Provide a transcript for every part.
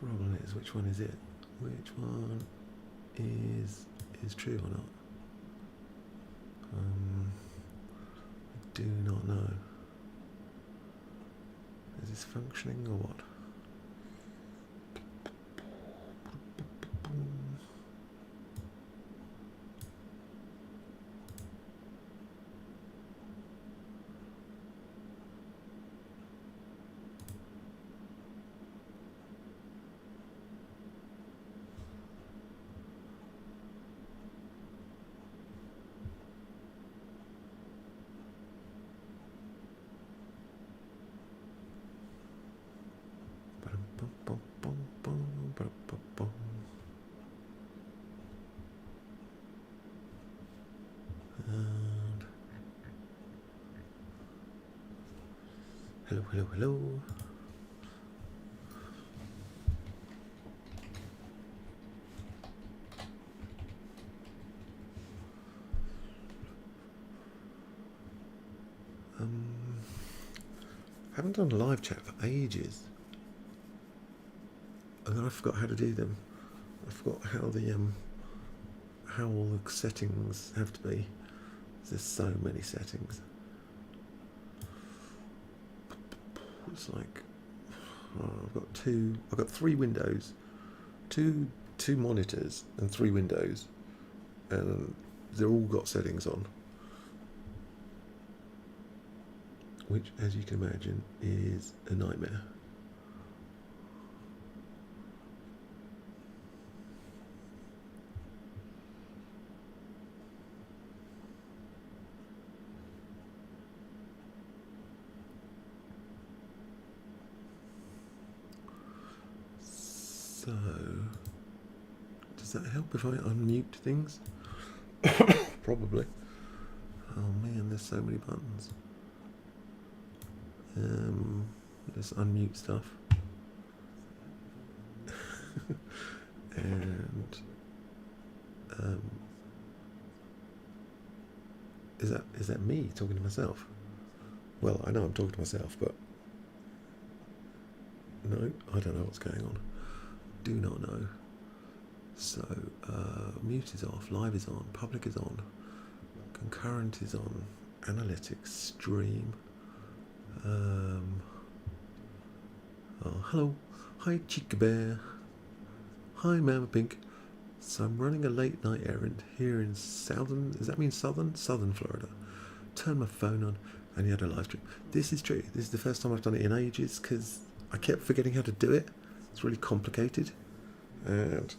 problem is, which one is it? Which one is true or not? I do not know. Is this functioning or what? And hello. I haven't done a live chat for ages. And then I forgot how to do them. I forgot how all the settings have to be. There's so many settings. It's like I've got 3 windows, two monitors and 3 windows, and they're all got settings on, which, as you can imagine, is a nightmare. So, does that help if I unmute things? Probably. Oh man, there's so many buttons. Let's unmute stuff. And is that me talking to myself? Well, I know I'm talking to myself, but no, I don't know what's going on. Do not know. So mute is off, live is on, public is on, concurrent is on, analytics, stream. Oh, hello, hi Chica Bear, hi Mama Pink. So I'm running a late night errand here in southern Florida. Turn my phone on and you had a live stream. This is true. This is the first time I've done it in ages because I kept forgetting how to do it. It's really complicated, and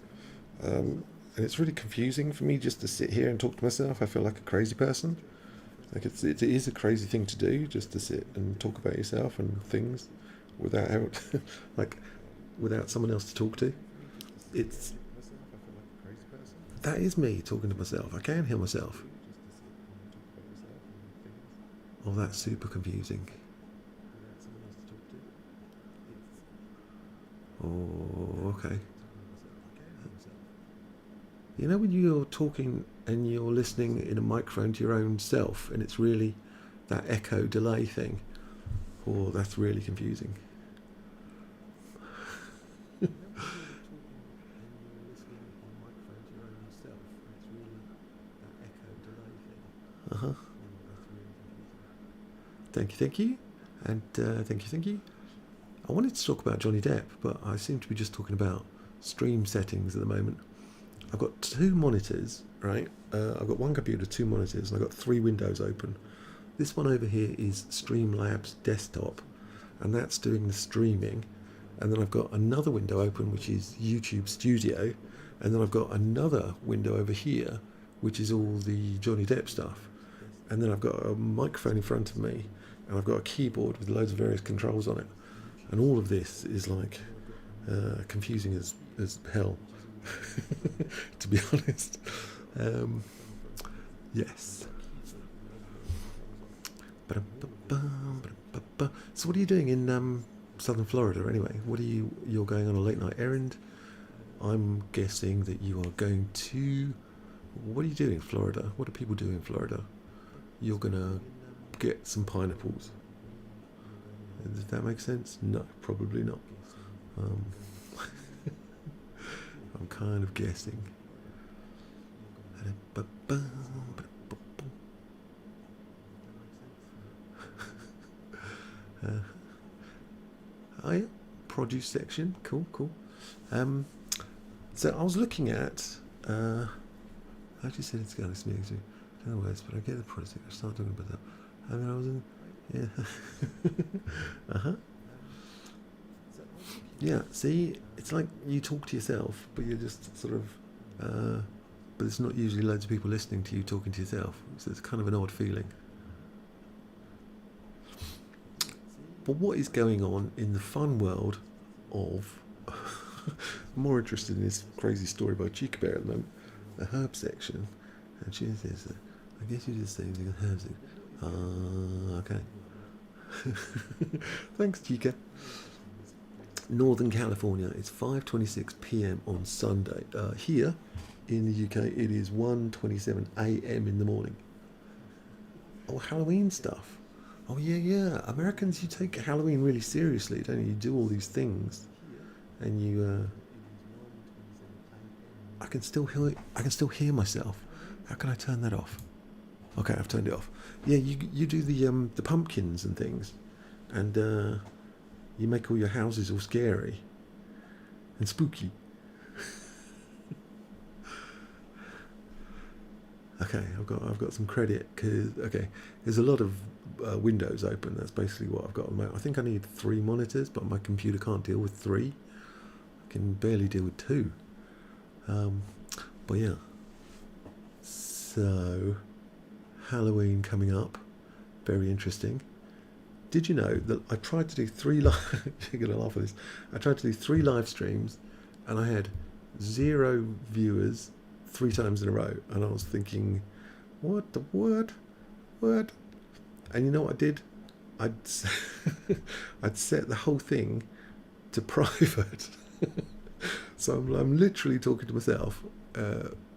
it's really confusing for me just to sit here and talk to myself. I feel like a crazy person. Like it is a crazy thing to do, just to sit and talk about yourself and things without without someone else to talk to. That is me talking to myself. I can hear myself. Oh, that's super confusing. Oh, okay. You know when you're talking and you're listening in a microphone to your own self and it's really that echo delay thing? Oh, that's really confusing. Uh-huh. Thank you. And thank you. I wanted to talk about Johnny Depp, but I seem to be just talking about stream settings at the moment. I've got 2 monitors, right? I've got 1 computer, 2 monitors, and I've got 3 windows open. This one over here is Streamlabs Desktop, and that's doing the streaming. And then I've got another window open, which is YouTube Studio, and then I've got another window over here, which is all the Johnny Depp stuff. And then I've got a microphone in front of me, and I've got a keyboard with loads of various controls on it. And all of this is like confusing as hell, to be honest. Yes. So what are you doing in southern Florida anyway? You're going on a late night errand? I'm guessing that you are going to... What do you do in Florida? What do people do in Florida? You're going to get some pineapples. Does that make sense? No, probably not. I'm kind of guessing. Oh yeah, produce section. Cool. So I was looking at. How do you say it's going to me? No words, but I get the product. I start talking about that. I mean, I was in. Yeah. Yeah. See, it's like you talk to yourself, but you're just sort of. But it's not usually loads of people listening to you talking to yourself. So it's kind of an odd feeling. But what is going on in the fun world of... I'm more interested in this crazy story by Chica Bear at the moment, the herb section. And she says, I guess you just say the herbs. Okay. Thanks, Chica. Northern California, it's 5:26 p.m. on Sunday. Here in the UK, it is 1:27 a.m. in the morning. Oh, Halloween stuff. Oh yeah. Americans, you take Halloween really seriously, don't you? You do all these things, and you. I can still hear myself. How can I turn that off? Okay, I've turned it off. Yeah, you do the pumpkins and things, and you make all your houses all scary and spooky. Okay, I've got some credit because there's a lot of windows open. That's basically what I've got. I think I need 3 monitors, but my computer can't deal with 3. I can barely deal with 2. But yeah. So Halloween coming up, very interesting. Did you know that I tried to do 3 live? You're gonna laugh at this. I tried to do 3 live streams, and I had 0 viewers 3 times in a row, and I was thinking, what? And you know what I did? I'd set the whole thing to private. So I'm literally talking to myself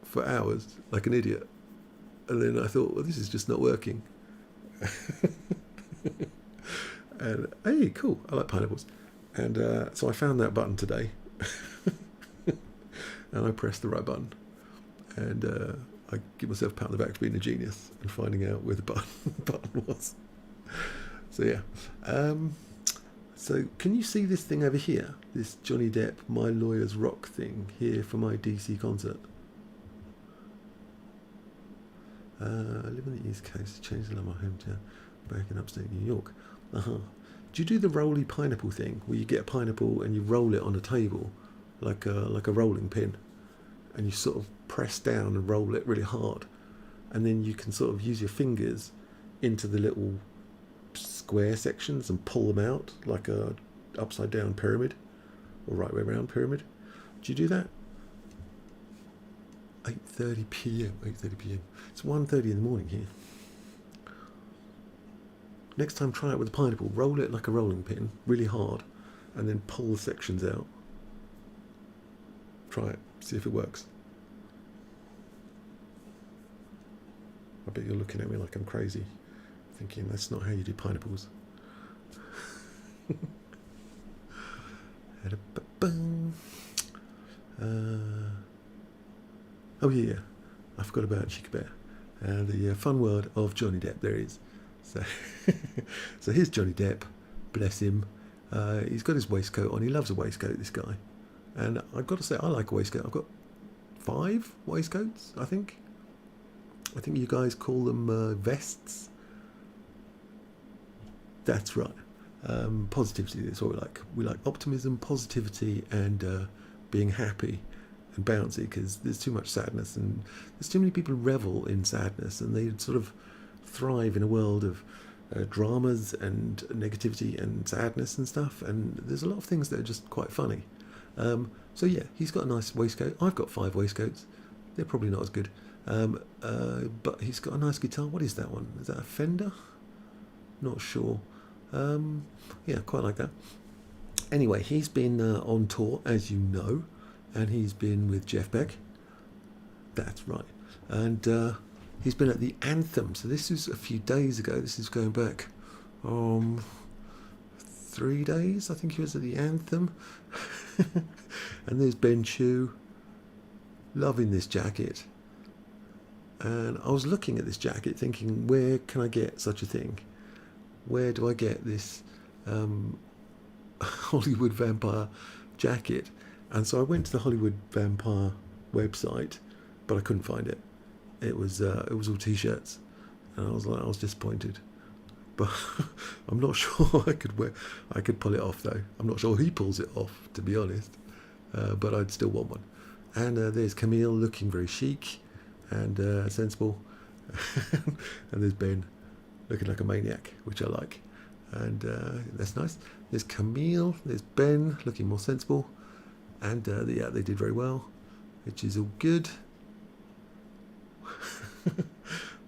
for hours like an idiot, and then I thought, well, this is just not working. And hey, cool, I like pineapples. And so I found that button today, and I pressed the right button. And I give myself a pat on the back for being a genius and finding out where the button was. So yeah. So can you see this thing over here? This Johnny Depp, My Lawyer's Rock thing here for my DC concert. I live on the East Coast, changed the name of my hometown, back in upstate New York. Do you do the roly pineapple thing where you get a pineapple and you roll it on a table like a rolling pin, and you sort of press down and roll it really hard, and then you can sort of use your fingers into the little square sections and pull them out like a upside down pyramid or right way around pyramid? Do you do that? 8:30 p.m. It's 1:30 in the morning here. Next time, try it with a pineapple. Roll it like a rolling pin really hard, and then pull the sections out. Try it, see if it works. I bet you're looking at me like I'm crazy, thinking that's not how you do pineapples. Oh yeah, I forgot about Chica Bear. The fun world of Johnny Depp, there is. So here's Johnny Depp, bless him. He's got his waistcoat on. He loves a waistcoat, this guy. And I've got to say, I like a waistcoat. I've got 5 waistcoats, I think. I think you guys call them vests. That's right. Positivity, that's what we like. We like optimism, positivity, and being happy and bouncy, because there's too much sadness, and there's too many people who revel in sadness, and they sort of thrive in a world of dramas and negativity and sadness and stuff, and there's a lot of things that are just quite funny. So yeah, he's got a nice waistcoat. I've got 5 waistcoats. They're probably not as good. But he's got a nice guitar. What is that one? Is that a Fender? Not sure. Yeah, quite like that. Anyway, he's been on tour, as you know, and he's been with Jeff Beck. That's right. And he's been at the Anthem. So this was a few days ago. This is going back 3 days. I think he was at the Anthem. And there's Ben Chu, loving this jacket. And I was looking at this jacket thinking, where can I get such a thing? Where do I get this Hollywood vampire jacket? And so I went to the Hollywood vampire website, but I couldn't find it. It was all t-shirts, and I was disappointed. But I'm not sure I could pull it off though. I'm not sure he pulls it off, to be honest. But I'd still want one. And there's Camille looking very chic and sensible, and there's Ben looking like a maniac, which I like, and that's nice. There's Camille, there's Ben looking more sensible, and they did very well, which is all good.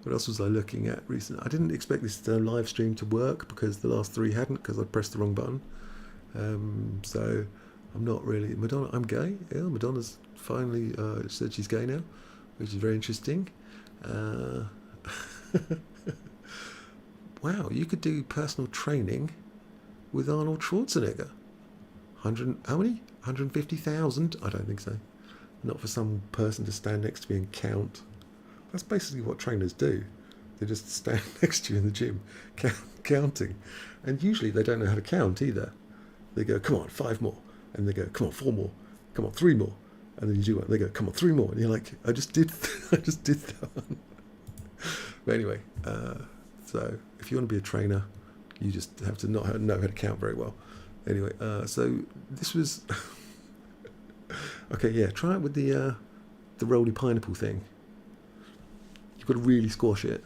What else was I looking at recently? I didn't expect this live stream to work because the last 3 hadn't, because I pressed the wrong button. So I'm not really Madonna. I'm gay. Yeah, Madonna's finally said she's gay now, which is very interesting. Wow, you could do personal training with Arnold Schwarzenegger. How many? 150,000? I don't think so. Not for some person to stand next to me and count. That's basically what trainers do. They just stand next to you in the gym, counting. And usually they don't know how to count either. They go, come on, 5 more. And they go, come on, 4 more. Come on, 3 more. And then you do one. They go, come on, 3 more. And you're like, I just did that one. But anyway, so if you want to be a trainer, you just have to know how to count very well. Anyway, so this was... Okay, yeah, try it with the roly pineapple thing. You've got to really squash it.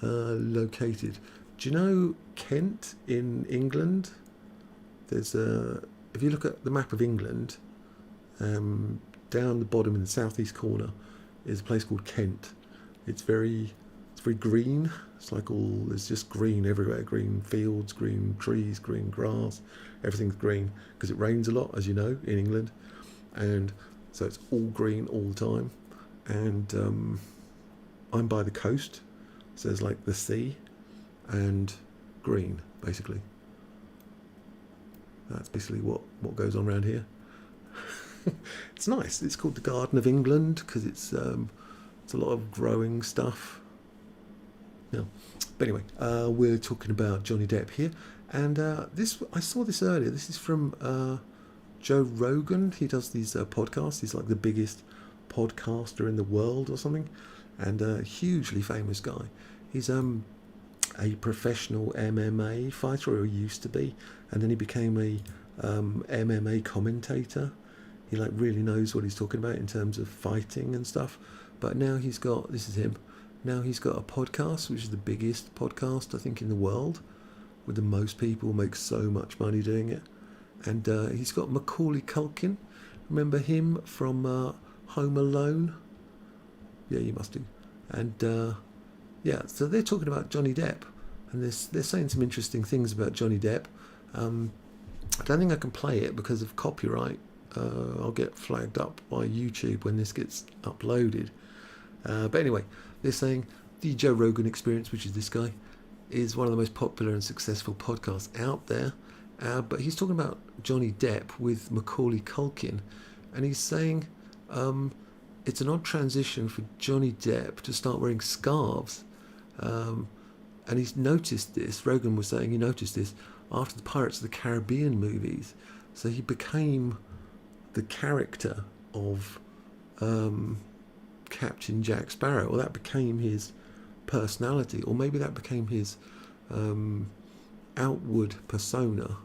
Located. Do you know Kent in England? There's if you look at the map of England, down the bottom in the southeast corner is a place called Kent. It's very green. It's like there's just green everywhere. Green fields, green trees, green grass. Everything's green because it rains a lot, as you know, in England, and so it's all green all the time. And I'm by the coast, so there's like the sea and green, basically. That's basically what goes on around here. It's nice. It's called the Garden of England because it's a lot of growing stuff. Yeah. But anyway, we're talking about Johnny Depp here, and I saw this earlier. This is from Joe Rogan. He does these podcasts. He's like the biggest podcaster in the world or something, and a hugely famous guy. He's a professional MMA fighter, or he used to be, and then he became a MMA commentator. He like really knows what he's talking about in terms of fighting and stuff. But now this is him. Now he's got a podcast, which is the biggest podcast, I think, in the world, with the most people, makes so much money doing it. And he's got Macaulay Culkin. Remember him from Home Alone? Yeah, you must do. And yeah, so they're talking about Johnny Depp, and they're saying some interesting things about Johnny Depp. I don't think I can play it because of copyright. I'll get flagged up by YouTube when this gets uploaded. But anyway, they're saying the Joe Rogan Experience, which is this guy, is one of the most popular and successful podcasts out there. But he's talking about Johnny Depp with Macaulay Culkin, and he's saying it's an odd transition for Johnny Depp to start wearing scarves. And he's noticed this. Rogan was saying he noticed this after the Pirates of the Caribbean movies. So he became the character of Captain Jack Sparrow, or that became his personality, or maybe that became his outward persona,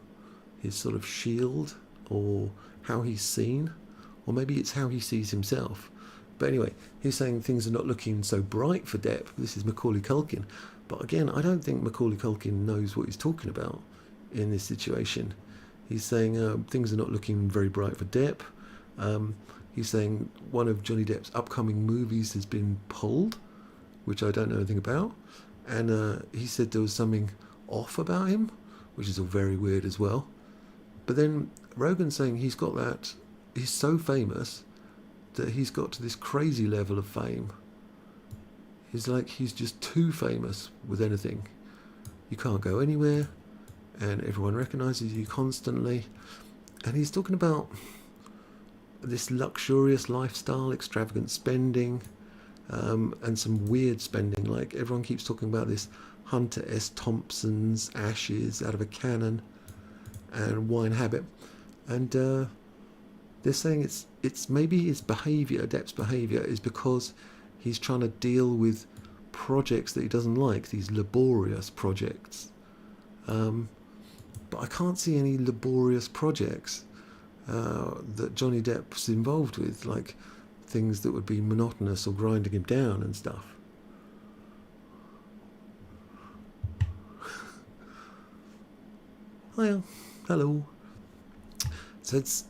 his sort of shield, or how he's seen, or maybe it's how he sees himself. But anyway, he's saying things are not looking so bright for Depp. This is Macaulay Culkin. But again, I don't think Macaulay Culkin knows what he's talking about in this situation. He's saying things are not looking very bright for Depp. He's saying one of Johnny Depp's upcoming movies has been pulled, which I don't know anything about. And he said there was something off about him, which is all very weird as well. But then Rogan's saying he's so famous that he's got to this crazy level of fame. He's just too famous with anything. You can't go anywhere, and everyone recognises you constantly. And he's talking about this luxurious lifestyle, extravagant spending, and some weird spending. Like everyone keeps talking about this Hunter S. Thompson's ashes out of a cannon and wine habit, and they're saying it's maybe his behaviour, Depp's behaviour, is because he's trying to deal with projects that he doesn't like, these laborious projects. But I can't see any laborious projects that Johnny Depp's involved with, like things that would be monotonous or grinding him down and stuff. Hiya, hello. So it's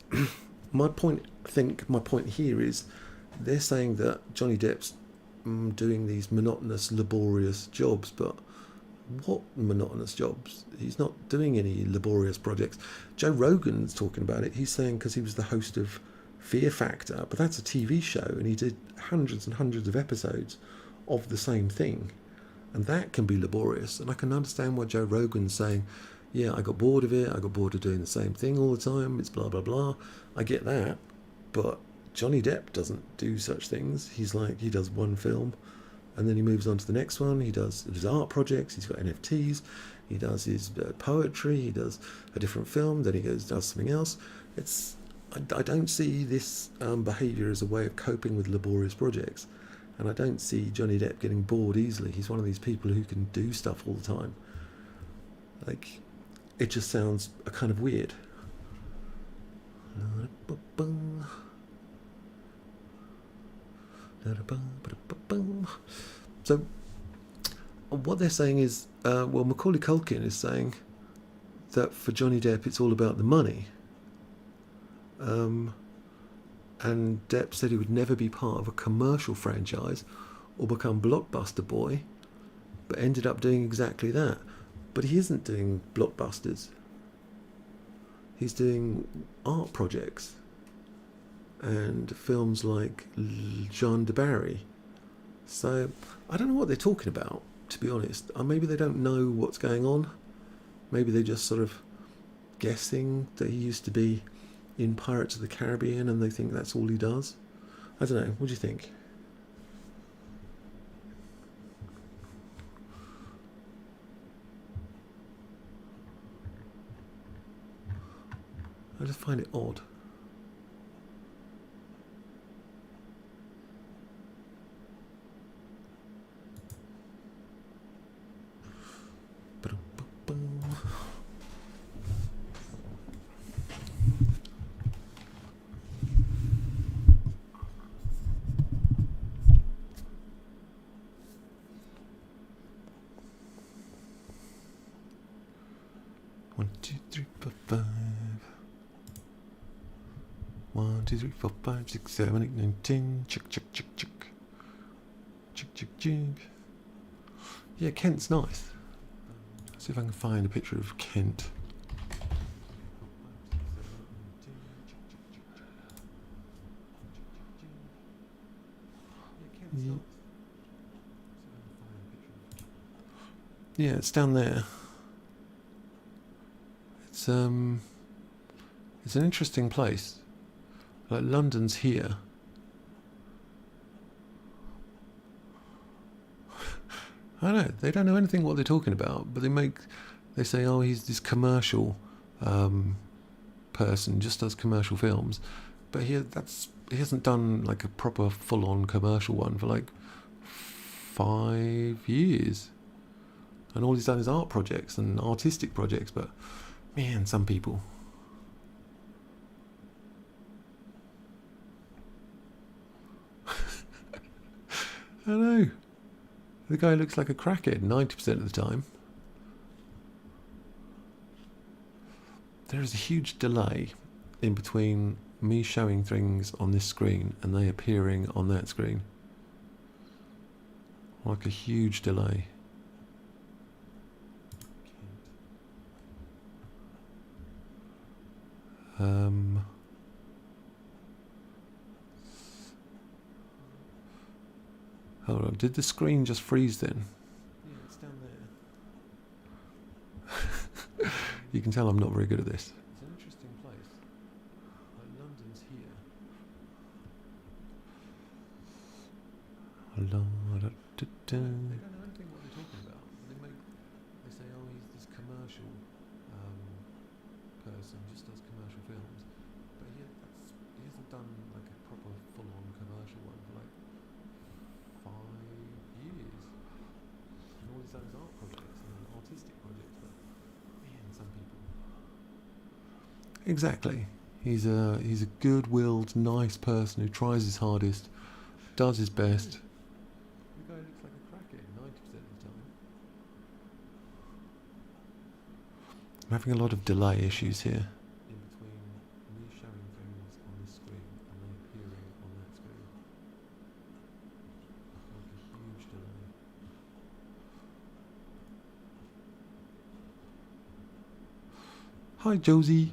my point. I think my point here is they're saying that Johnny Depp's doing these monotonous, laborious jobs, but what monotonous jobs? He's not doing any laborious projects. Joe Rogan's talking about it. He's saying because he was the host of Fear Factor, but that's a TV show, and he did hundreds and hundreds of episodes of the same thing, and that can be laborious. And I can understand why Joe Rogan's saying, yeah, I got bored of it, I got bored of doing the same thing all the time, it's blah blah blah. I get that, but Johnny Depp doesn't do such things. He's like, he does one film and then he moves on to the next one. He does his art projects, he's got NFTs, he does his poetry, he does a different film, then he goes does something else. I don't see this behaviour as a way of coping with laborious projects, and I don't see Johnny Depp getting bored easily. He's one of these people who can do stuff all the time. Like, it just sounds a kind of weird. So what they're saying is, Macaulay Culkin is saying that for Johnny Depp it's all about the money. And Depp said he would never be part of a commercial franchise or become blockbuster boy, but ended up doing exactly that. But he isn't doing blockbusters. He's doing art projects and films like Jean de Barry. So I don't know what they're talking about, to be honest. Maybe they don't know what's going on. Maybe they're just sort of guessing that he used to be in Pirates of the Caribbean and they think that's all he does. I don't know. What do you think? I just find it odd. One, two, three, four, five. 1, 2, 3, 4, 5, 6, 7, 8, 9, 10. Chick, chick, chick, chick. Chick, chick, chick. Yeah, Kent's nice. Let's see if I can find a picture of Kent. Yeah, it's down there. It's an interesting place. Like London's here. I don't know. They don't know anything what they're talking about, but they say, oh, he's this commercial person, just does commercial films, but he hasn't done like a proper full-on commercial one for like 5 years, and all he's done is art projects and artistic projects. But man, some people. I know. The guy looks like a crackhead 90% of the time. There is a huge delay in between me showing things on this screen and they appearing on that screen. Like a huge delay. Hold on, did the screen just freeze then? Yeah, it's down there. You can tell I'm not very good at this. It's an interesting place. Like London's here. They don't know anything what they're talking about. They say, oh, he's this commercial person, just does commercial films, but he hasn't done like a proper full-on commercial one for like 5 years. And all he's done is art projects and artistic projects, but man, some people. Exactly. He's a good-willed, nice person who tries his hardest, does his best. The guy looks like a crackhead 90% of the time. I'm having a lot of delay issues here. In between me showing things on this screen and then appearing on that screen. Like a huge delay. Hi, Josie.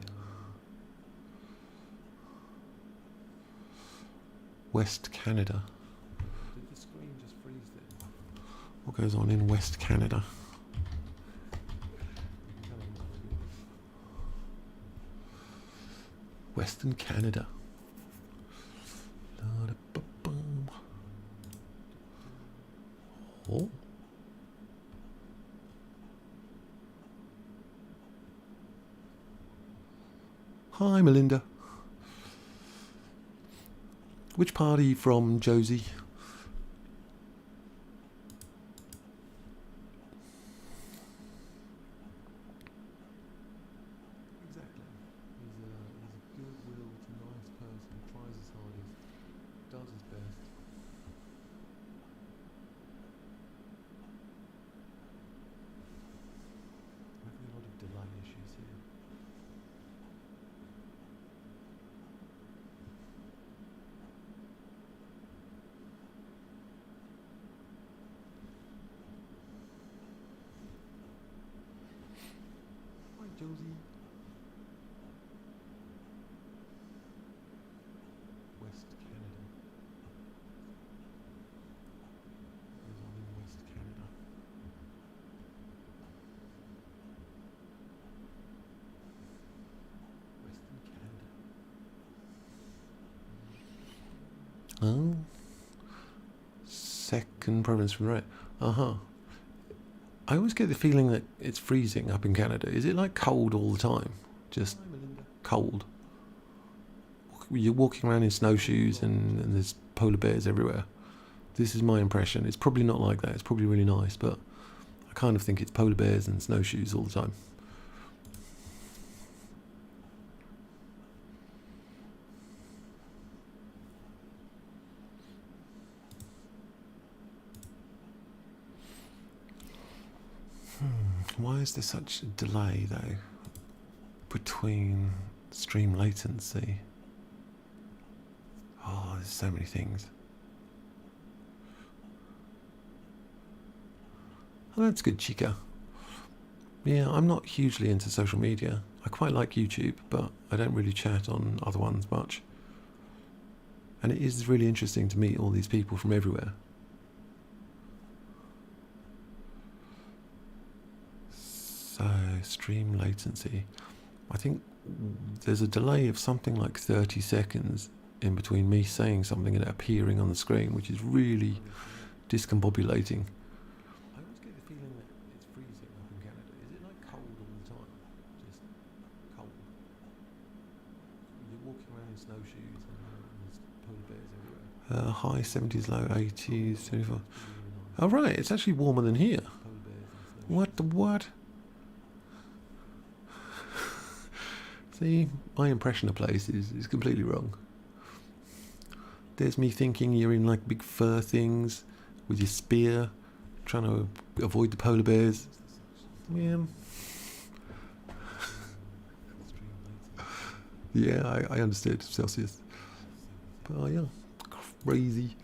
West Canada. Did the screen just freeze then? What goes on in West Canada? Western Canada. Oh. Hi, Melinda. Which part are you from, Josie? Exactly. He's a good-willed, nice person, tries his hardest, does his best. I'm having a lot of delay issues here. Hi, Josie. West Canada. What goes on in West Canada? Western Canada. Oh. Second province from the right. Uh-huh. I always get the feeling that it's freezing up in Canada. Is it like cold all the time? Just cold? You're walking around in snowshoes and there's polar bears everywhere. This is my impression. It's probably not like that. It's probably really nice, but I kind of think it's polar bears and snowshoes all the time. Why is there such a delay, though, between stream latency? Oh, there's so many things. Oh, that's good, Chica. Yeah, I'm not hugely into social media. I quite like YouTube, but I don't really chat on other ones much. And it is really interesting to meet all these people from everywhere. So, stream latency. I think there's a delay of something like 30 seconds in between me saying something and it appearing on the screen, which is really discombobulating. I always get the feeling that it's freezing up in Canada. Is it like cold all the time? Just cold? You're walking around in snowshoes and there's polar bears everywhere. High 70s, low 80s, 24. Oh right, it's actually warmer than here. What the what? See, my impression of places is completely wrong. There's me thinking you're in like big fur things with your spear, trying to avoid the polar bears. Yeah. Yeah, I understood Celsius. But yeah, crazy.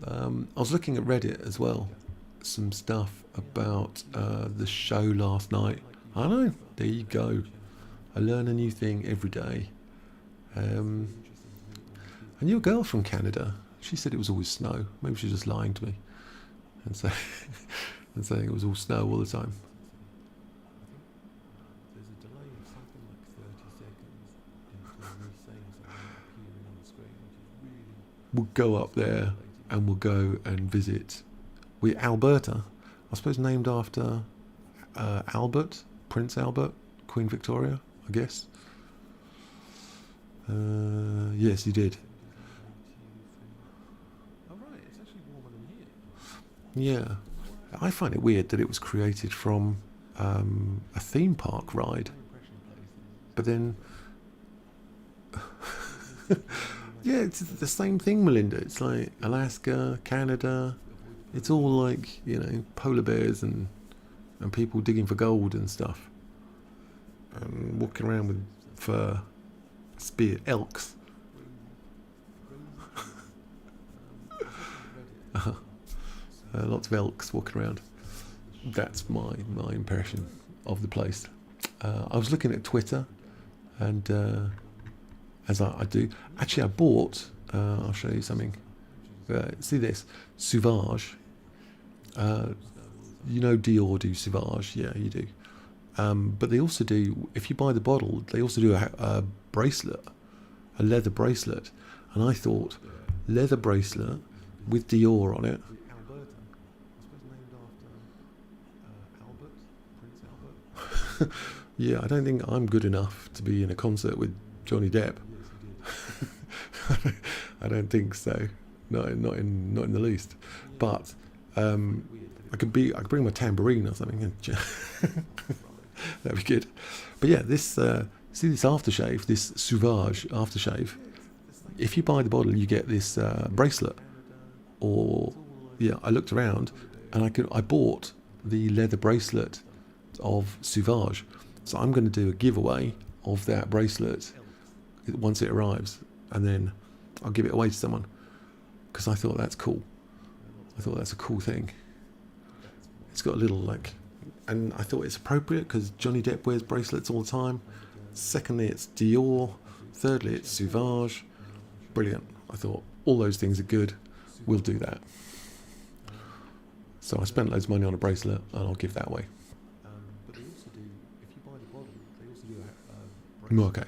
I was looking at Reddit as well. Some stuff about the show last night. I know, there you go. I learn a new thing every day. I knew a girl from Canada. She said it was always snow. Maybe she was just lying to me and saying it was all snow all the time. There's a delay of something like 30 seconds in between me saying something and appearing on the screen, which is really... We'll go up there. and we'll go and visit. We Alberta, I suppose, named after Albert, Prince Albert, Queen Victoria, I guess. Yes, he did. Oh right, it's actually warmer than here. Yeah, I find it weird that it was created from a theme park ride, but then yeah, it's the same thing, Melinda. It's like Alaska, Canada. It's all like, you know, polar bears and people digging for gold and stuff, and walking around with fur, spear elks. Lots of elks walking around. That's my impression of the place. I was looking at Twitter, and as I do, actually I bought, I'll show you something. See this, Sauvage. You know Dior do Sauvage, yeah, you do. But they also do, if you buy the bottle, they also do a bracelet, a leather bracelet. And I thought, leather bracelet with Dior on it. Yeah, I don't think I'm good enough to be in a concert with Johnny Depp. I don't think so. Not in the least. But I could bring my tambourine or something. That'd be good. But yeah, this see this aftershave, this Sauvage aftershave. If you buy the bottle, you get this bracelet. Or yeah, I looked around and I bought the leather bracelet of Sauvage. So I'm going to do a giveaway of that bracelet once it arrives, and then I'll give it away to someone, because I thought that's cool. I thought that's a cool thing. It's got a little like, and I thought it's appropriate because Johnny Depp wears bracelets all the time. Secondly, it's Dior. Thirdly, it's Sauvage. Brilliant. I thought all those things are good. We'll do that. So I spent loads of money on a bracelet, and I'll give that away. But they also do, if you buy the bottle, they also do a bracelet. Okay.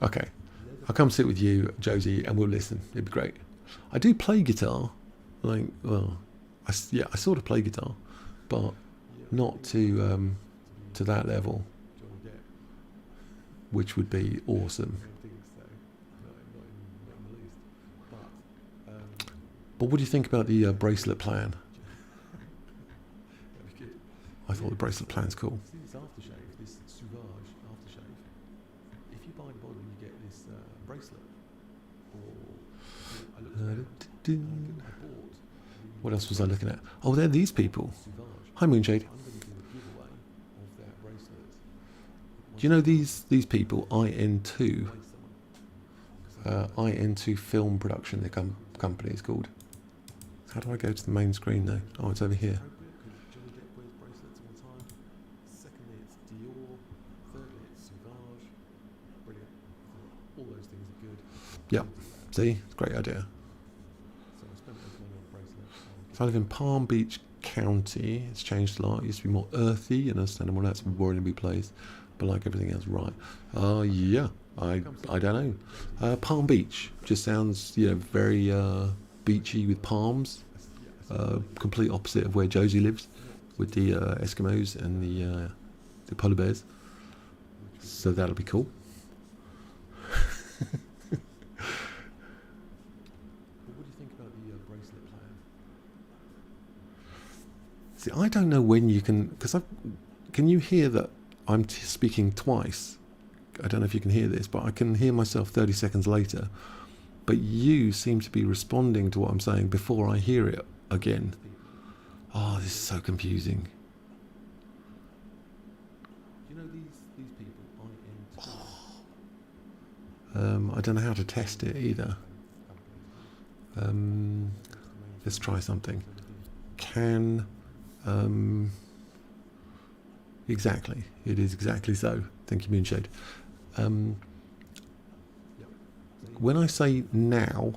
Okay. I'll come sit with you, Josie, and we'll listen. It'd be great. I do play guitar. Like, well, I sort of play guitar, but not to that level, which would be awesome. But what do you think about the bracelet plan? I thought the bracelet plan's cool. This aftershave, this Sauvage aftershave. If you buy the bottle, you get this bracelet. What else was I looking at? Oh, they're these people. Hi, Moonshade. Do you know these people? IN2. IN2 Film Production. The company is called. How do I go to the main screen though? Oh, it's over here. Yeah, see, it's a great idea. So I live in Palm Beach County. It's changed a lot. It used to be more earthy, and understandable. That's Warrenby Place, but like everything else, right? Yeah, I don't know. Palm Beach just sounds, very beachy with palms. Complete opposite of where Josie lives, with the Eskimos and the polar bears. So that'll be cool. See, I don't know when you can, because can you hear that I'm speaking twice? I don't know if you can hear this, but I can hear myself 30 seconds later. But you seem to be responding to what I'm saying before I hear it again. Oh, this is so confusing. You know these people I don't know how to test it either. Let's try something. Exactly. It is exactly so. Thank you, Moonshade. When I say now,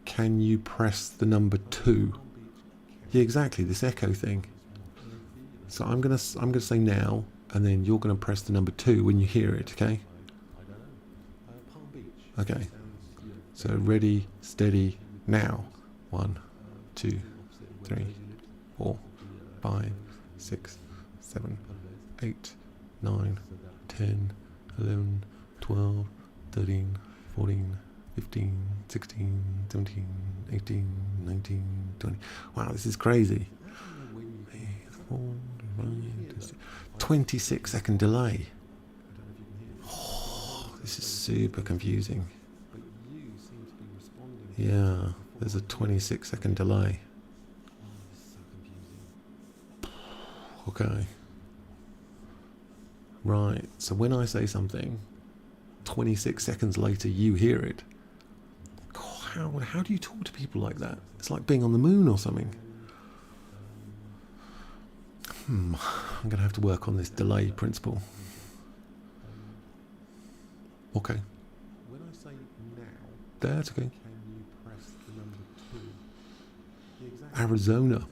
can you press the number 2? Yeah, exactly. This echo thing. So I'm gonna say now, and then you're gonna press the number 2 when you hear it. Okay. Okay. So ready, steady, now. 1, 2, 3, 4, 5, 6, 7, 8, 9, 10, 11, 12, 13, 14, 15, 16, 17, 18, 19, 20. Wow, this is crazy. 26-second delay. Oh, this is super confusing. Yeah, there's a 26-second delay. Okay. Right, so when I say something, 26 seconds later you hear it. How do you talk to people like that? It's like being on the moon or something. I'm going to have to work on this delay principle. Okay. When I say now, that's okay. Can you press the number 2? Arizona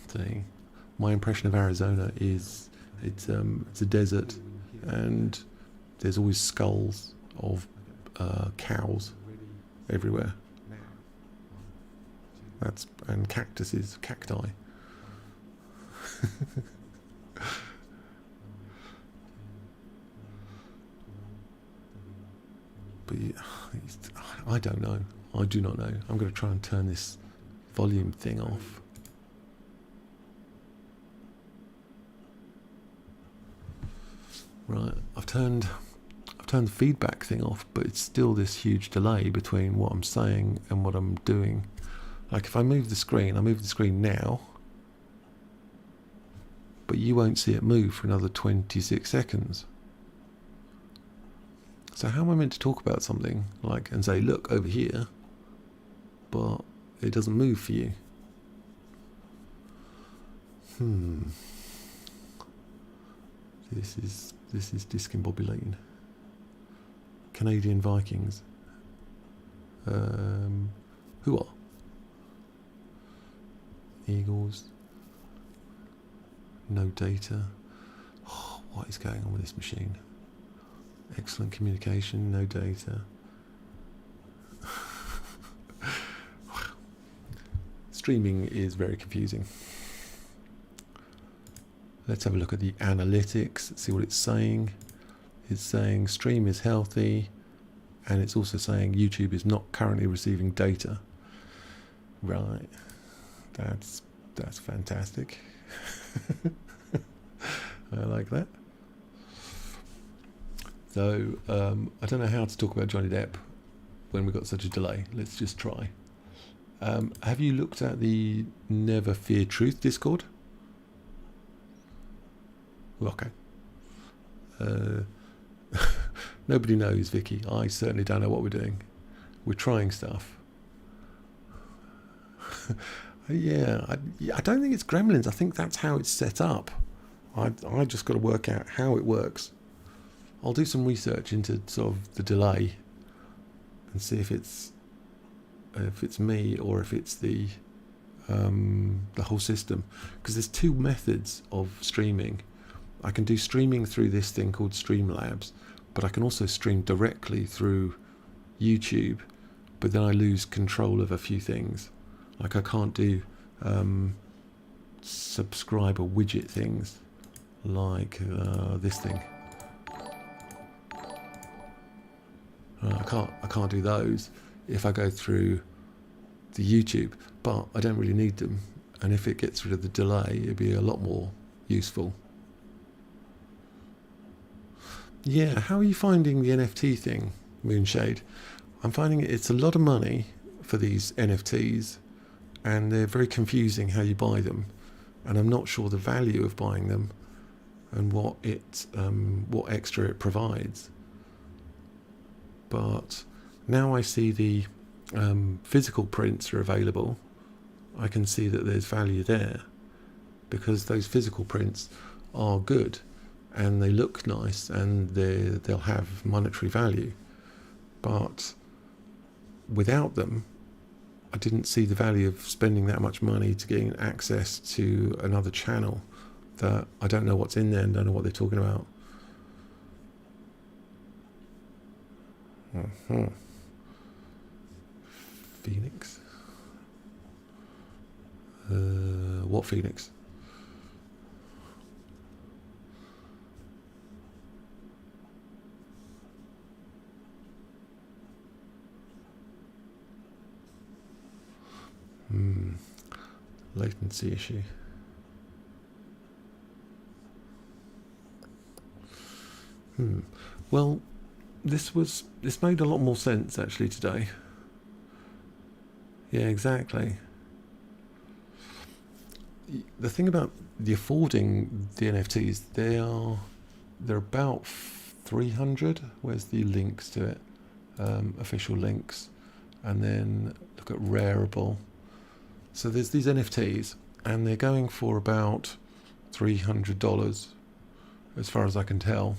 thing. My impression of Arizona is it's a desert, and there's always skulls of cows everywhere. And cacti. But I don't know. I do not know. I'm going to try and turn this volume thing off. Right, I've turned the feedback thing off, but it's still this huge delay between what I'm saying and what I'm doing. Like if I move the screen now, but you won't see it move for another 26 seconds. So how am I meant to talk about something and say, look over here, but it doesn't move for you? This is discombobulating. Canadian Vikings. Who are? Eagles. No data. Oh, what is going on with this machine? Excellent communication, no data. Streaming is very confusing. Let's have a look at the analytics, see what it's saying. It's saying stream is healthy, and it's also saying YouTube is not currently receiving data. Right, that's fantastic. I like that. So I don't know how to talk about Johnny Depp when we've got such a delay. Let's just try. Have you looked at the Never Fear Truth Discord? Okay. Nobody knows, Vicky. I certainly don't know what we're doing. We're trying stuff. Yeah, I don't think it's Gremlins. I think that's how it's set up. I just got to work out how it works. I'll do some research into sort of the delay and see if it's me or if it's the whole system. Because there's two methods of streaming. I can do streaming through this thing called Streamlabs, but I can also stream directly through YouTube, but then I lose control of a few things. Like I can't do subscriber widget things like this thing. I can't do those if I go through the YouTube, but I don't really need them. And if it gets rid of the delay, it'd be a lot more useful. Yeah, how are you finding the NFT thing, Moonshade? I'm finding it's a lot of money for these NFTs, and they're very confusing how you buy them, and I'm not sure the value of buying them and what extra it provides. But now I see the physical prints are available. I can see that there's value there because those physical prints are good and they look nice and they'll have monetary value. But without them, I didn't see the value of spending that much money to gain access to another channel that I don't know what's in there and don't know what they're talking about. Phoenix. What Phoenix? Latency issue. Well, this made a lot more sense actually today. Yeah, exactly. The thing about the affording the NFTs, they're about 300. Where's the links to it? Official links, and then look at Rareable. So there's these NFTs, and they're going for about $300, as far as I can tell.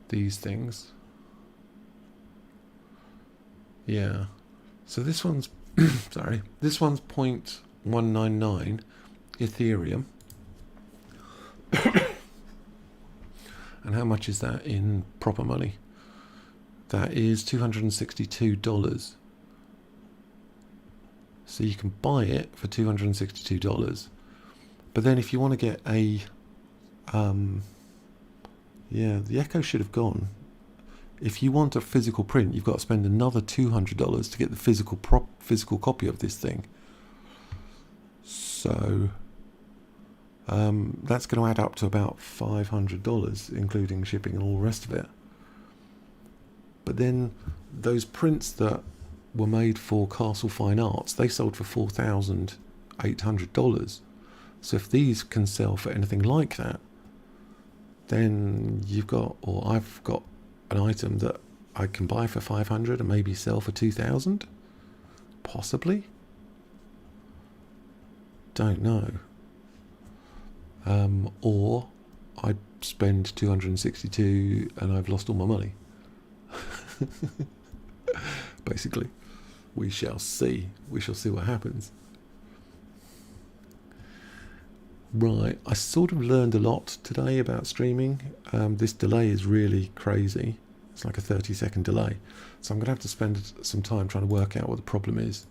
These things. Yeah. So this one's sorry. This one's 0.199 Ethereum. And how much is that in proper money? That is $262. So you can buy it for $262. But then if you want to get a the Echo should have gone. If you want a physical print, you've got to spend another $200 to get the physical copy of this thing. So that's going to add up to about $500, including shipping and all the rest of it. But then those prints that were made for Castle Fine Arts, they sold for $4,800. So if these can sell for anything like that, then I've got an item that I can buy for 500 and maybe sell for 2,000, possibly. Don't know. Or I spend 262 and I've lost all my money. Basically, we shall see. We shall see what happens. Right, I sort of learned a lot today about streaming. This delay is really crazy. It's like a 30-second delay. So I'm going to have to spend some time trying to work out what the problem is,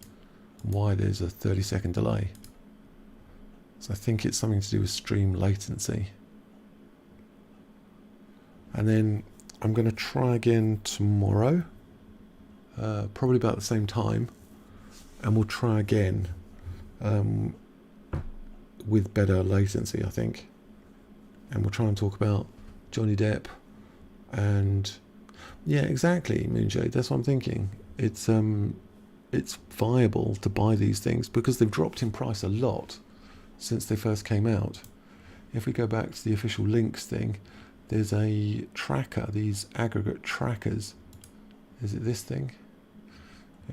why there's a 30-second delay. So I think it's something to do with stream latency. And then I'm going to try again tomorrow, probably about the same time, and we'll try again with better latency, I think. And we'll try and talk about Johnny Depp and yeah, exactly, Moonshade, that's what I'm thinking. It's viable to buy these things because they've dropped in price a lot since they first came out. If we go back to the official links thing, there's a tracker, these aggregate trackers. Is it this thing?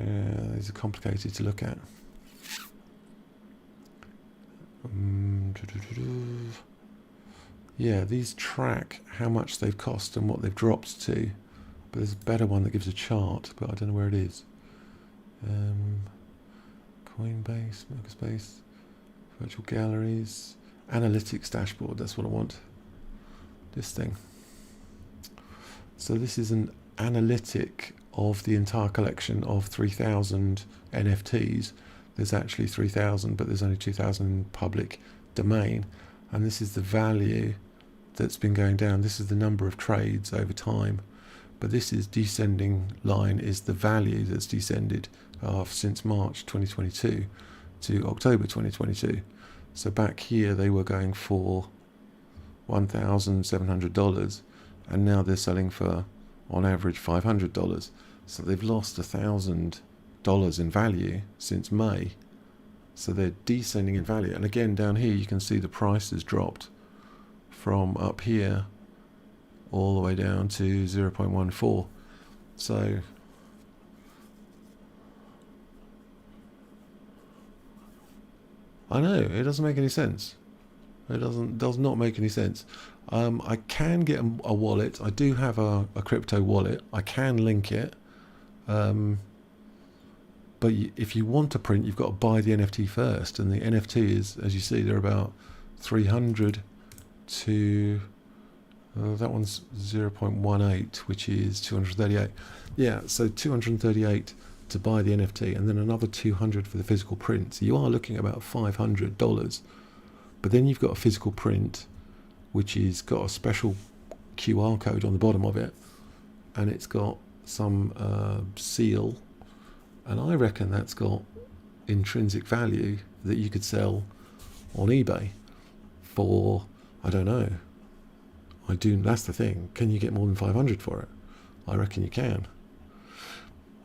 These are complicated to look at. Yeah, these track how much they've cost and what they've dropped to. But there's a better one that gives a chart, but I don't know where it is. Coinbase, Marketplace, virtual galleries, analytics dashboard, that's what I want. This thing. So this is an analytic of the entire collection of 3,000 NFTs. There's actually 3,000, but there's only 2,000 in public domain. And this is the value that's been going down. This is the number of trades over time. But this is descending line is the value that's descended since March 2022 to October 2022. So back here they were going for $1,700, and now they're selling for on average $500. So they've lost $1,000 in value since May. So they're descending in value. And again, down here you can see the price has dropped from up here all the way down to 0.14. So I know it doesn't make any sense. It does not make any sense. I can get a wallet. I do have a crypto wallet. I can link it. But if you want to print, you've got to buy the NFT first. And the NFT is, as you see, they're about 300 to... that one's 0.18, which is 238. Yeah, so 238 to buy the NFT, and then another $200 for the physical print. So you are looking at about $500. But then you've got a physical print, which is got a special QR code on the bottom of it, and it's got some seal, and I reckon that's got intrinsic value that you could sell on eBay for, I don't know. That's the thing. Can you get more than 500 for it? I reckon you can.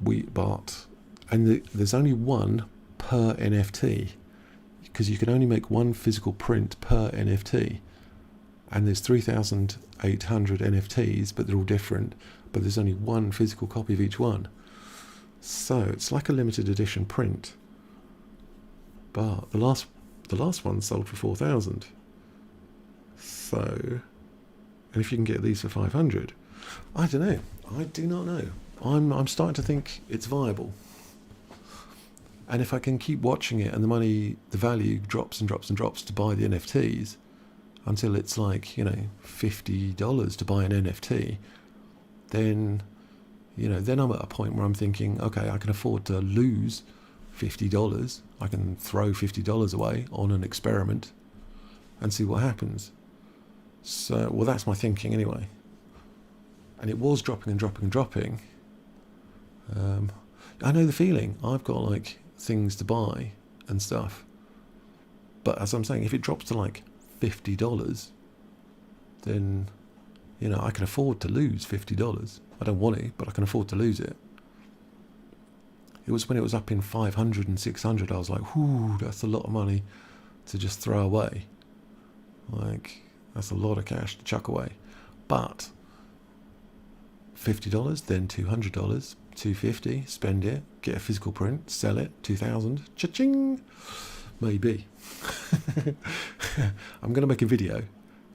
There's only one per NFT, because you can only make one physical print per NFT, and there's 3,800 NFTs, but they're all different, but there's only one physical copy of each one. So it's like a limited edition print. But the last one sold for 4,000. So, and if you can get these for 500, I don't know. I do not know. I'm starting to think it's viable. And if I can keep watching it and the value drops and drops and drops to buy the NFTs until it's like, $50 to buy an NFT, then I'm at a point where I'm thinking, okay, I can afford to lose $50. I can throw $50 away on an experiment and see what happens. So, well, that's my thinking anyway. And it was dropping and dropping and dropping. I know the feeling. I've got like things to buy and stuff. But as I'm saying, if it drops to like $50, then, I can afford to lose $50. I don't want it, but I can afford to lose it. It was when it was up in 500 and 600, I was like, whoo, that's a lot of money to just throw away. Like, that's a lot of cash to chuck away. But $50, then $200, $250, spend it, get a physical print, sell it, 2,000, cha-ching, maybe. I'm going to make a video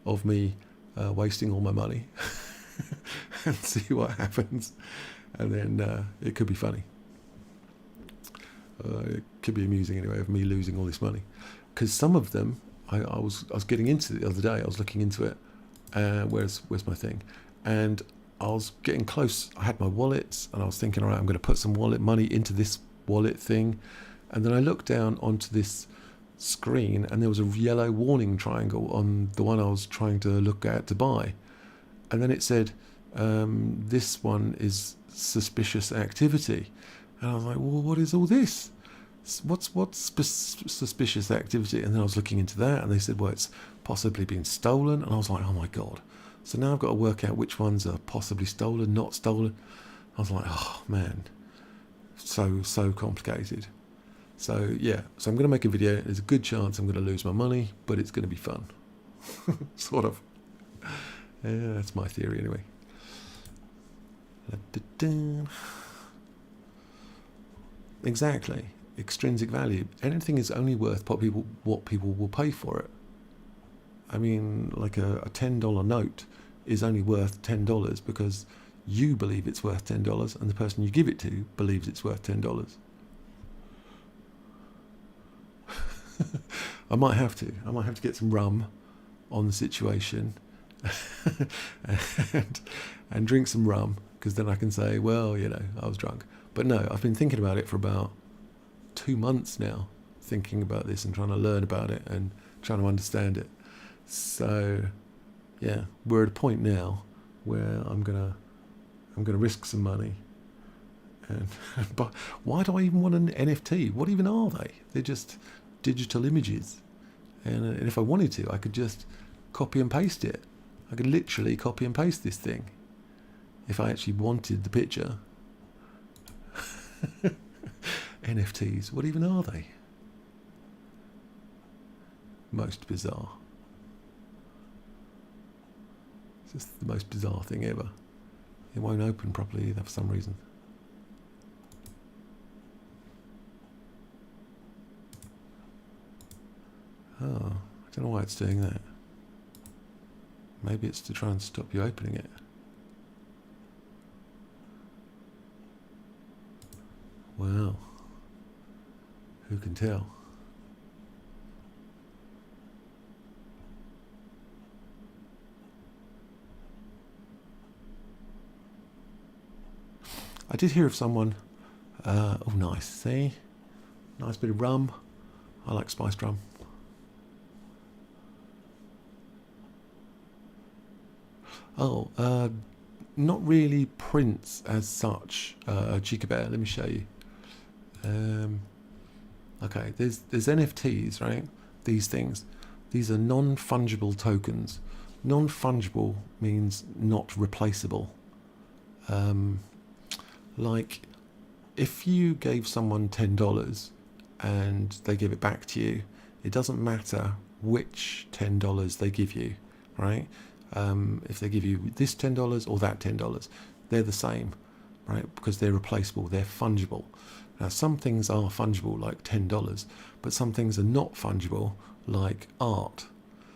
of me wasting all my money and see what happens, and then it could be funny. It could be amusing anyway, of me losing all this money, because some of them I was getting into the other day. I was looking into it. Where's my thing? And I was getting close. I had my wallets, and I was thinking, all right, I'm going to put some wallet money into this wallet thing. And then I looked down onto this screen, and there was a yellow warning triangle on the one I was trying to look at to buy. And then it said, this one is suspicious activity. And I was like, well, what is all this? What's suspicious activity? And then I was looking into that, and they said, well, it's possibly been stolen. And I was like, oh my God. So now I've got to work out which ones are possibly stolen, not stolen. I was like, oh man, so complicated. So yeah, so I'm going to make a video. There's a good chance I'm going to lose my money, but it's going to be fun. Sort of. Yeah, that's my theory anyway. Exactly. Extrinsic value. Anything is only worth what people will pay for it. I mean, like a $10 note is only worth $10 because you believe it's worth $10 and the person you give it to believes it's worth $10. I might have to get some rum on the situation and drink some rum, because then I can say, well, I was drunk. But no, I've been thinking about it for about 2 months now, thinking about this and trying to learn about it and trying to understand it. So yeah, we're at a point now where I'm gonna risk some money. And but why do I even want an NFT? What even are they? They're just digital images. And if I wanted to, I could just copy and paste it. I could literally copy and paste this thing if I actually wanted the picture. NFTs, what even are they? Most bizarre. It's just the most bizarre thing ever. It won't open properly either for some reason. Oh, I don't know why it's doing that. Maybe it's to try and stop you opening it. Wow. Who can tell? I did hear of someone Oh, nice. See? Nice bit of rum. I like spiced rum. Oh, not really prints as such. Chica Bear, let me show you. Okay, there's NFTs, right? These things. These are non-fungible tokens. Non-fungible means not replaceable. Like, if you gave someone $10 and they give it back to you, it doesn't matter which $10 they give you, right? If they give you this $10 or that $10, they're the same, right? Because they're replaceable, they're fungible. Now, some things are fungible, like $10, but some things are not fungible, like art.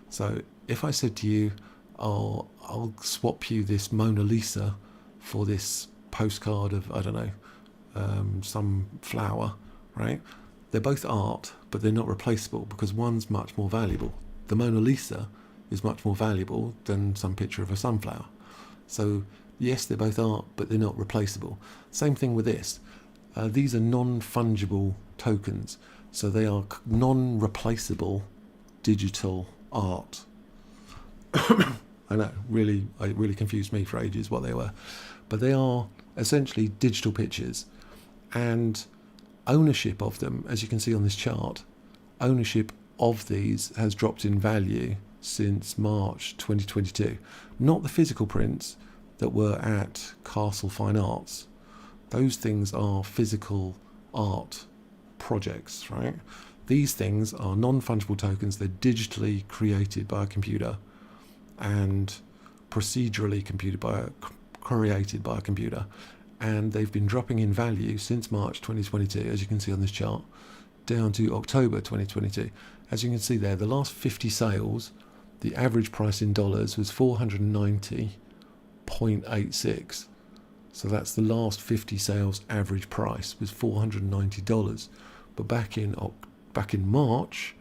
So if I said to you, oh, I'll swap you this Mona Lisa for this postcard of, I don't know, some flower, right? They're both art, but they're not replaceable because one's much more valuable. The Mona Lisa is much more valuable than some picture of a sunflower. So yes, they're both art, but they're not replaceable. Same thing with this. These are non-fungible tokens, so they are non-replaceable digital art. I know, it really confused me for ages what they were. But they are essentially digital pictures, and ownership of them, as you can see on this chart, ownership of these has dropped in value since March 2022. Not the physical prints that were at Castle Fine Arts. Those things are physical art projects, right? These things are non-fungible tokens. They're digitally created by a computer and procedurally created by a computer, and they've been dropping in value since March 2022, as you can see on this chart, down to October 2022. As you can see there, the last 50 sales, the average price in dollars was 490.86. So that's the last 50 sales average price was $490. But back in March,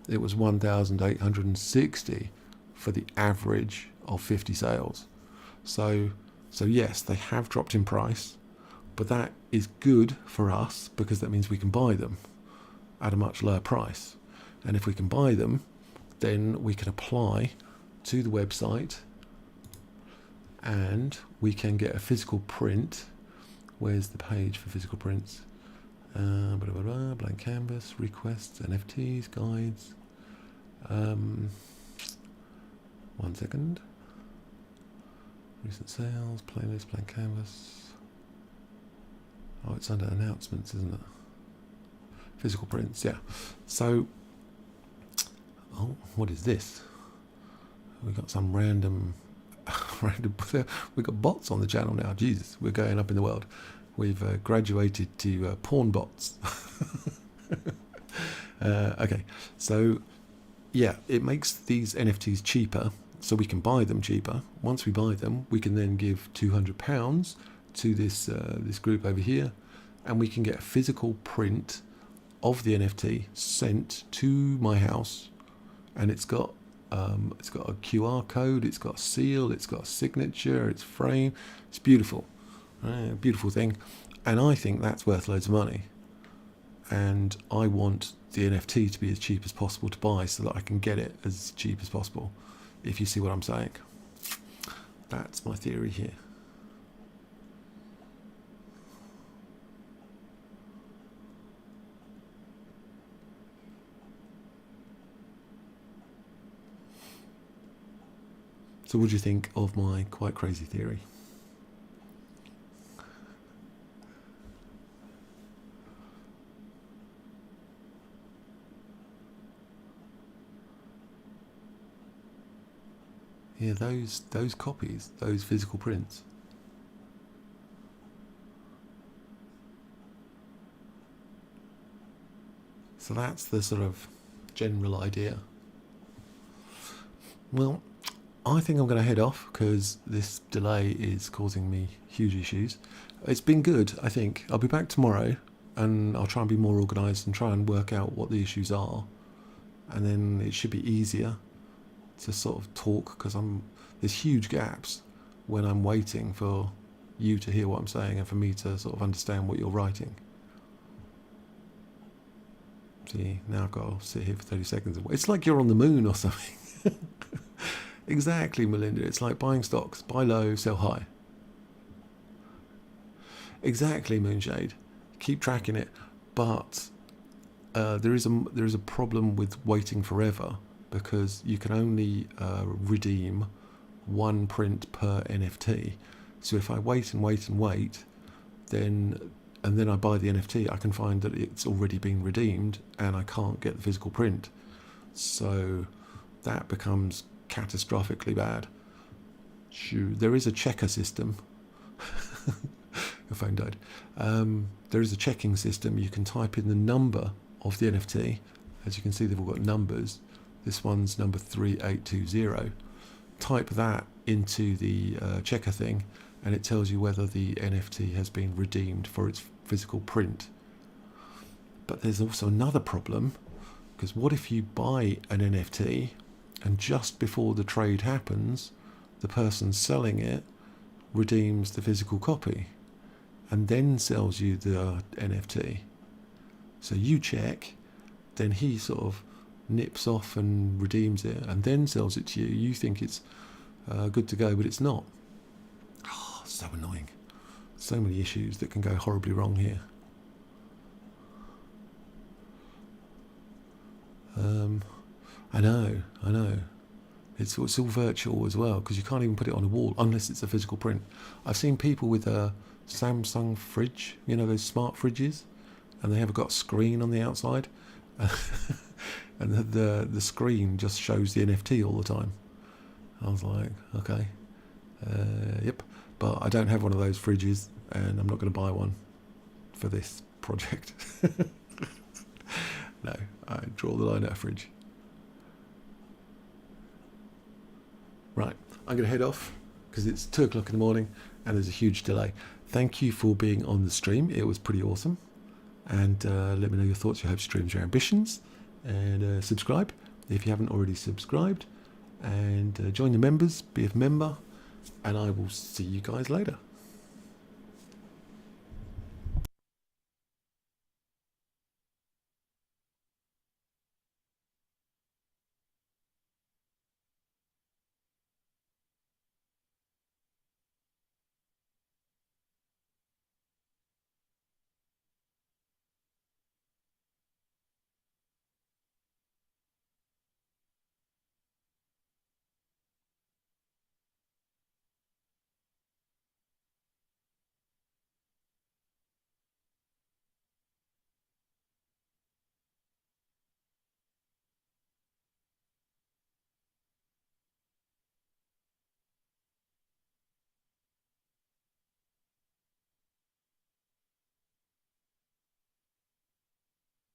it was 1,860 for the average of 50 sales. So yes, they have dropped in price, but that is good for us because that means we can buy them at a much lower price. And if we can buy them, then we can apply to the website and we can get a physical print. Where's the page for physical prints? Blank canvas, requests, NFTs, guides. 1 second. Recent sales, playlist, blank canvas. Oh, it's under announcements, isn't it? Physical prints, yeah. So, oh, what is this? We got some random. We've got bots on the channel now. Jesus, we're going up in the world. We've graduated to porn bots. Okay, so yeah, it makes these NFTs cheaper, so we can buy them cheaper. Once we buy them, we can then give £200 to this group over here, and we can get a physical print of the NFT sent to my house, and it's got a QR code, it's got a seal, it's got a signature, it's frame. It's beautiful, beautiful thing, and I think that's worth loads of money. And I want the NFT to be as cheap as possible to buy, so that I can get it as cheap as possible. If you see what I'm saying, that's my theory here. So what do you think of my quite crazy theory? Yeah, those copies, those physical prints. So that's the sort of general idea. Well, I think I'm going to head off because this delay is causing me huge issues. It's been good, I think. I'll be back tomorrow and I'll try and be more organised and try and work out what the issues are. And then it should be easier to sort of talk, because there's huge gaps when I'm waiting for you to hear what I'm saying and for me to sort of understand what you're writing. See, now I've got to sit here for 30 seconds. It's like you're on the moon or something. Exactly, Melinda. It's like buying stocks. Buy low, sell high. Exactly, Moonshade. Keep tracking it. But there is a problem with waiting forever, because you can only redeem one print per NFT. So if I wait and wait and wait, then I buy the NFT, I can find that it's already been redeemed and I can't get the physical print. So that becomes catastrophically bad. There is a checker system. Your phone died. There is a checking system. You can type in the number of the NFT. As you can see, they've all got numbers. This one's number 3820. Type that into the checker thing, and it tells you whether the NFT has been redeemed for its physical print. But there's also another problem, because what if you buy an NFT and just before the trade happens, the person selling it redeems the physical copy and then sells you the NFT? So you check, then he sort of nips off and redeems it and then sells it to you. You think it's good to go, but it's not. Oh, so annoying. So many issues that can go horribly wrong here. I know. It's all virtual as well, because you can't even put it on a wall unless it's a physical print. I've seen people with a Samsung fridge, you know, those smart fridges, and they have got a screen on the outside, and the screen just shows the NFT all the time. I was like, okay, yep, but I don't have one of those fridges, and I'm not going to buy one for this project. No, I draw the line at a fridge. Right, I'm going to head off because it's 2 o'clock in the morning and there's a huge delay. Thank you for being on the stream. It was pretty awesome. And let me know your thoughts, your hopes, your dreams, your ambitions. And subscribe if you haven't already subscribed. And join the members, be a member. And I will see you guys later.